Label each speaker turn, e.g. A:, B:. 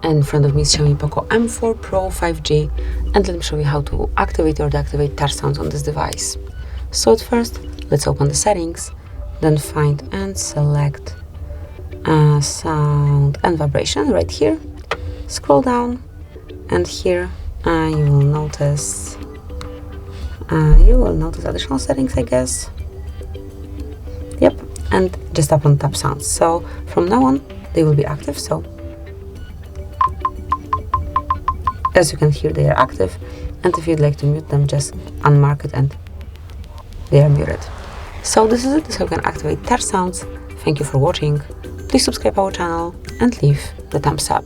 A: In front of me is Xiaomi POCO M4 Pro 5G, and let me show you how to activate or deactivate touch sounds on this device. So at first, let's open the settings, then find and select sound and vibration right here. Scroll down, and here you will notice additional settings, I guess. Yep, and just tap on tap sounds. So from now on, they will be active. So as you can hear, they are active, and if you'd like to mute them, just unmark it and they are muted. So this is it. This is how you can activate touch sounds. Thank you for watching. Please subscribe our channel and leave the thumbs up.